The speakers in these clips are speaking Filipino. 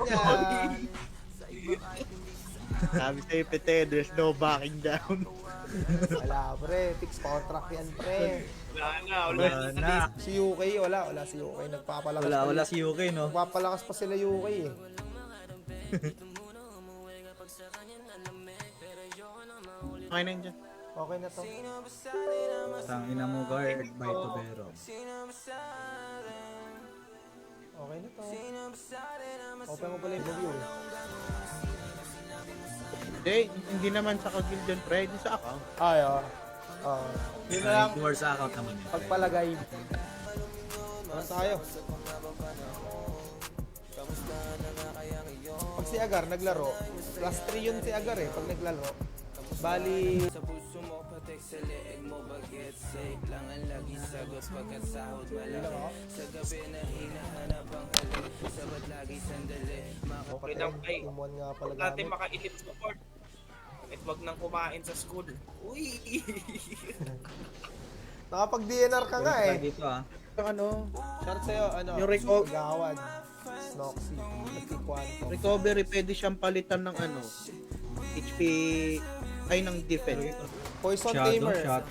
yan. Sabi sa'yo, Pete, there's no backing down. Wala, pre. Fix contract yan, pre. Wala na. Si UK, wala si UK. Nagpapalakas pa Wala si UK, no? Nagpapalakas pa sila UK eh. Okay na yun dyan. Okay na to. Tangina mo guard by Tobero. Okay na to. Open mo pala yung review eh. Hindi naman sa kagil dyan, pre. Hindi sa account. Ay, yun na lang. Towards sa account naman yun. Pagpalagay. Ano tayo? Pag si Agar naglaro, plus 3 yun si Agar eh, pag naglaro. Bali, Sa puso mo, patek sa leeg mo, bagets safe lang ang laging sagot pagkat sahod malaki. Sa gabi na hinahanap ang halik, sabat lagi sandali. okay lang, ay. Tumuan nga pala Natin gamit. makailip sa court. At wag nang kumain sa school. Uy! Nakapag-DNR ka nga eh. Dito ah. Yung ano, Shout sa'yo, Yung reco- Gawad, Snoxy, Nagkikwento. recovery, pwede siyang palitan ng ano, HP, ay ng defense. Poison Shadow Tamer, shot.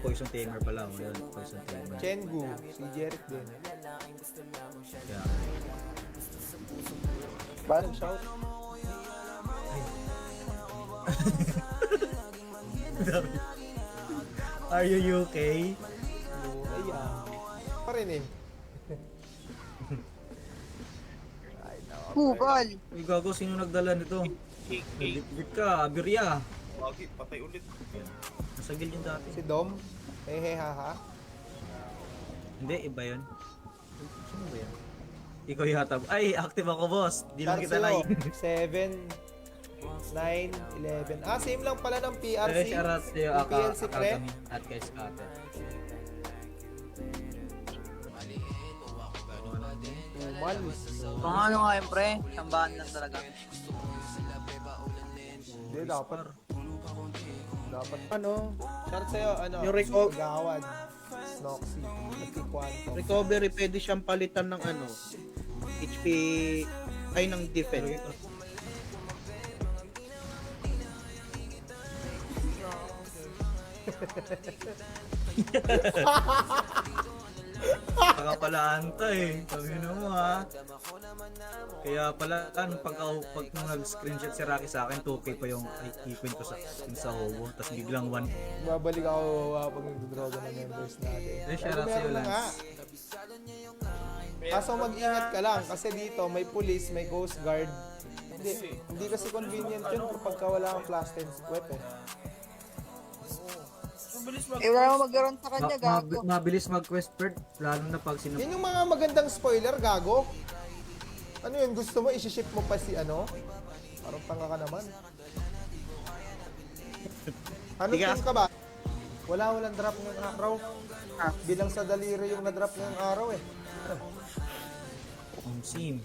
Poison Tamer pala. Yun, Poison Tamer. Chengu, si Jeric din. Yeah. Ba't shout? Are you UK? Ay, pa rin eh. Hubal. Uy, gago, sino nagdala nito? Bit ka, Abirya. Wagi, patay ulit. Nasa guild yung dati. Si Dom, haha. Hindi, iba yun. Sino ba yan? Ikaw yata. Ay, active ako, boss. Di lang kita like. 7, 9, 11. Same lang pala ng Ay, PRC. shoutout sa'yo, Yung PLC pre. Academy at kay Scatter. Umal. Pang ano nga yun, pre? Sambahan lang talaga. Hindi, dapat. Dapat. Ano, Shout sa'yo, Yung reco- Gawad, Snoxy, Nagkikwento. recovery, pwede siyang palitan ng ano, HP, ay ng defense. Saka pala anta eh. Tangina mo ha. Kaya pala pag nung nag-screenshot si Rocky sa akin, 2K pa yung ipin ko sa Hobo. Tapos biglang 1. Babalik ako pag nagdodroga ng members natin. Eh, shout out sa'yo, Meron na nga. Lance. Kaso mag-ingat ka lang kasi dito may police, may coast guard. Hindi kasi convenient yun kapag wala kang class 10 squat eh. Eh, wala akong magkaroon sa kanya, gago. Mabilis mag-quest bird, lalo na pag Yan yung mga magandang spoiler, gago. Ano yun, gusto mo isi-ship mo pa si ano? Parang tanga ka naman. Ano Tigas. team ka ba? Walang drop ng araw. Bilang sa daliri yung na-drop ng araw eh. sim.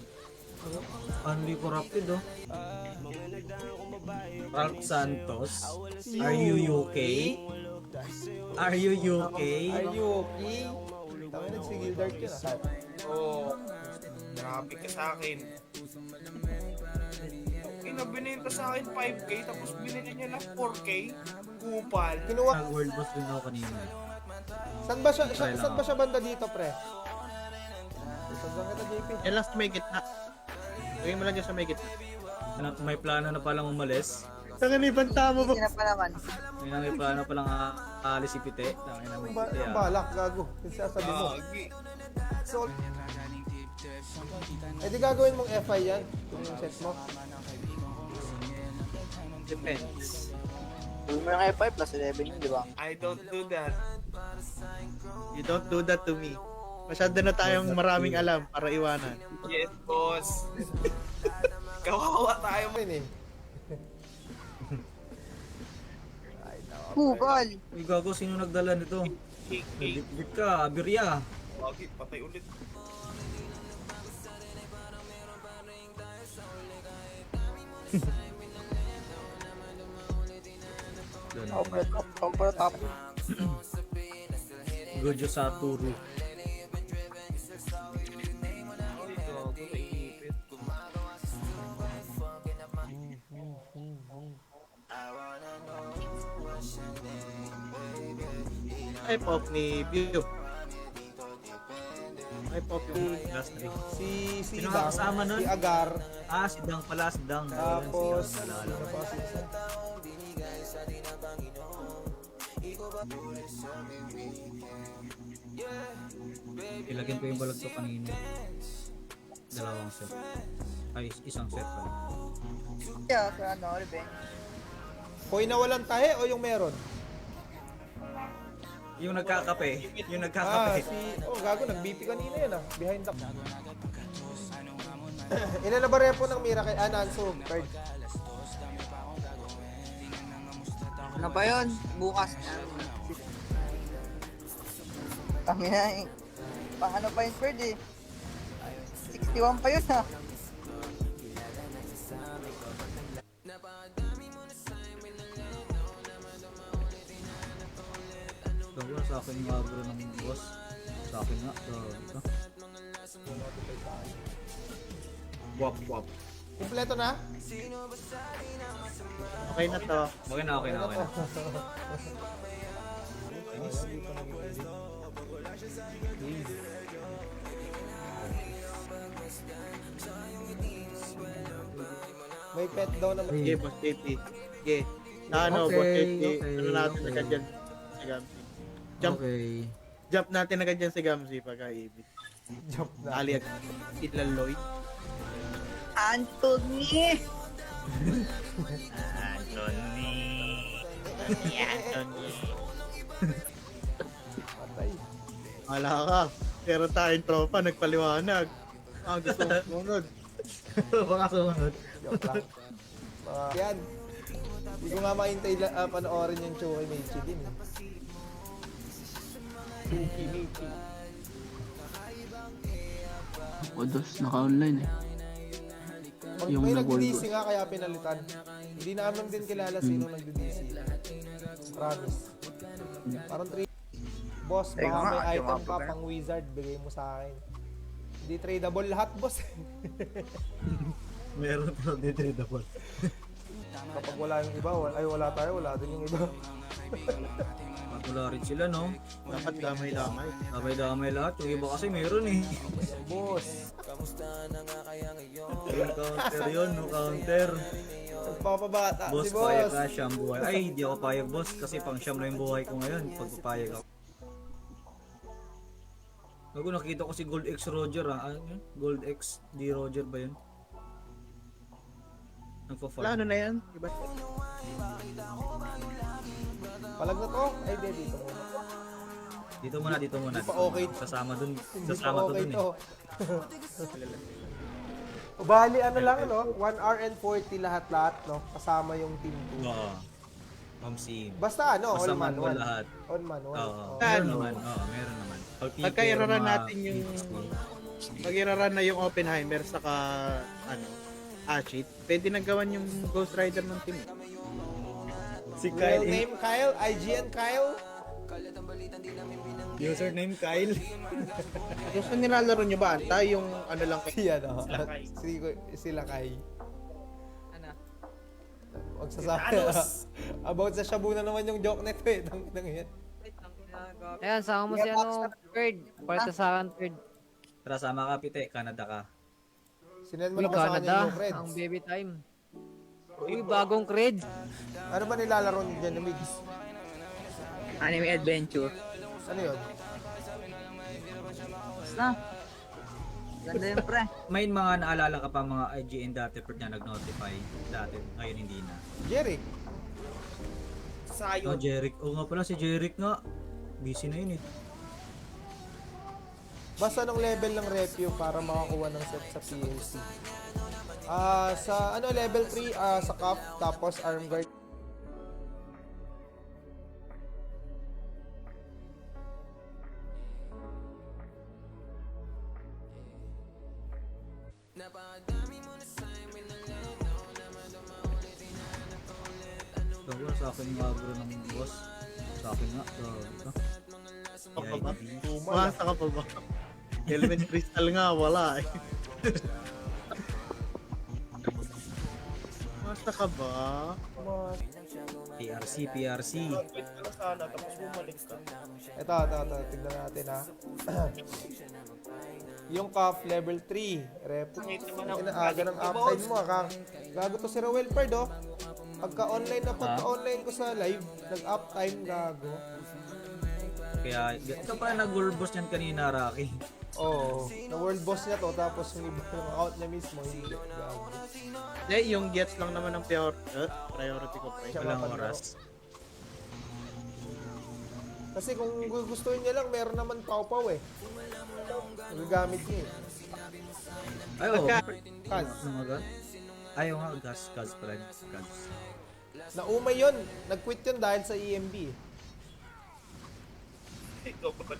Unli corrupted oh. Ralph Santos. Are you UK? Are you UK? Are you okay? Tangin na si Gildart yun ah. Oh, grabe ka sa akin. Binenta sa akin 5K tapos binili niya lang 4K. Kupal. Kinuha. Nag-world boss din ako kanina. Saan ba siya banda dito, pre? Saan ba kita, JP? Yan lang sa may gitna. Lagay mo lang dyan sa may gitna. May plano na palang umalis. Tangan ibang tama ba? Hindi na pa naman. May plano palang aalis si Pite. Tangin na may Pite Ang balak, gago. Yung sasabi mo. Wagi. So, di gagawin mong FI yan. Kung yung set mo. Depends. Gawin mo yung F5 plus 11 yun, di ba? I don't do that. You don't do that to me. Masyado na tayong maraming alam para iwanan. Yes, boss. Kawawa tayo mo. Ayun eh. Hubal. Uy, gago, sino nagdala nito? King. Bit ka, Abirya. Wagi, patay ulit. Over top. Gojo Satoru. Type off ni Pew. Type off yung Last 3. Si Sino Dang, kasama nun? si Agar, Ah, si Dang pala, si Dang. tapos, Si Dang, naalala ano ko. pa si isa? Ilagyan ko yung balag ko kanina. Dalawang set. Ay, isang set pala. Yeah, sa ano, revenge. Koy na walang tahe o yung meron? Yung nagkakape. Yung Ah, nagkakape. gago, nag-BP kanina yun ah. Behind the... Ilan na ba repo ng Mira kay Nanso? Card. Ano pa yun? Bukas. Kami na eh. Pang ano pa yun, Fred eh. 61 pa yun ha. Wala sa akin yung agro ng boss. Sa akin nga. Ito. wap wap. Kumpleto na? Okay na to. Okay na, okay na, okay na. May pet daw na Sige, boss JP. Sige. Na ano, Okay, boss JP. okay, Ano natin okay. agad dyan si Gamsi. Jump, Okay. jump natin agad dyan si Gamsi pagka-ibig. jump na. Ali agad. Idlan Lloyd. Anthony! Patay. Wala ka. Pero tayong tropa, nagpaliwanag. Gusto mo sumunod. Baka sumunod. Joke lang. Yan. Hindi ko nga makintay panoorin yung Chucky Meiji din eh. Chucky Meiji. Odos, naka-online eh. Yung May nag-World nag-DC nga kaya pinalitan. Hindi namin din kilala sino nag-DC. Promise. Parang 3. Boss, Teka baka nga, may item yung ka mga pang wizard, bigay mo sa akin. Hindi tradable lahat, boss. Meron pero di tradable. Kapag wala yung iba, wala tayo, wala din yung iba. Wala rin sila, no? Dapat damay-damay. Damay-damay lahat. Yung iba kasi meron eh. Boss, Yung counter yun, no counter. nagpapabata Boss, si payag boss. ka, siyam buhay. Ay, hindi ako payag, boss. Kasi pang siyam na yung buhay ko ngayon. Pagpapayag ako. Bago nakita ko si Gold X Roger, ah. Ano yun? Gold X D Roger ba yun? Wala, Nagpa-farm. ano na yan? Iba? Palag na to? Ay, di, dito muna. Dito muna, dito muna. Hindi pa dito okay. muna. Sasama dun. Hindi pa Sasama to okay dun to. eh. Bali, ano lang, no? 1 hour and 40 lahat-lahat, no? Kasama yung team 2. Oo. Ma'am Sim. Basta ano, Basta all man manual one. lahat. All man one. Oo. Oh. Meron Ano? naman. Oo, meron naman. Pagka iraran natin yung pag iraran na yung Oppenheimer saka ano, Ashit, pwede na gawan yung Ghost Rider ng team. Si Real name Kyle, IGN Kyle. Username Kyle. Gusto nilalaro nyo ba? Anta yung ano lang kay Si ano, sila Kai. Ano? Huwag sasabi. About sa Shabu na naman yung joke nito eh. Nang yan. Ayan, sama mo si ano, third. Palita sa akin, third. Tara, sama ka, Pite. Canada ka. Sinend mo Uy, na ba sa kanya Canada, yung creds? ang baby time. Uy, bagong creds. Ano ba nilalaro niya ni Migs? Anime Adventure. Ano yun? Basta. Ganda yun, pre. May mga naalala ka pa mga IGN dati per na nag-notify dati. Ngayon hindi na. Jeric. Oh, Sayo. Jeric. Oo nga pala, si Jeric nga. Busy na yun eh. Basta anong level ng review para makakuha ng set sa PLC? Sa ano level 3 sa cup tapos arm guard. Wala sa akin yung agro ng boss. Sa akin nga. Ito. ka pa ba? Tumal. Umasa ka pa ba? Element crystal nga, wala eh. Umasa ka ba? Mas- PRC. Wait ka na sana, tapos bumalik ka. Ito, tignan natin ha. Yung CAF level 3, rep. Aga ng uptime mo, gago to si Rowel Perd, oh. Pagka-online ko sa live, nag-uptime, gago. Kaya, ito pa nag-world boss niyan kanina, Rocky. Oo, na world boss niya to, tapos yung iba yung account niya mismo, hindi, gago. Yung gets lang naman ng priority ko pre. Walang oras. Kasi kung gustuin niya lang, meron naman pau-pau eh. Nagagamit niya eh. Ay, oo. Kaz. Ayaw nga, Kaz pala. Kaz. Naumay yun. Nag-quit yun dahil sa EMB. Ikaw ba?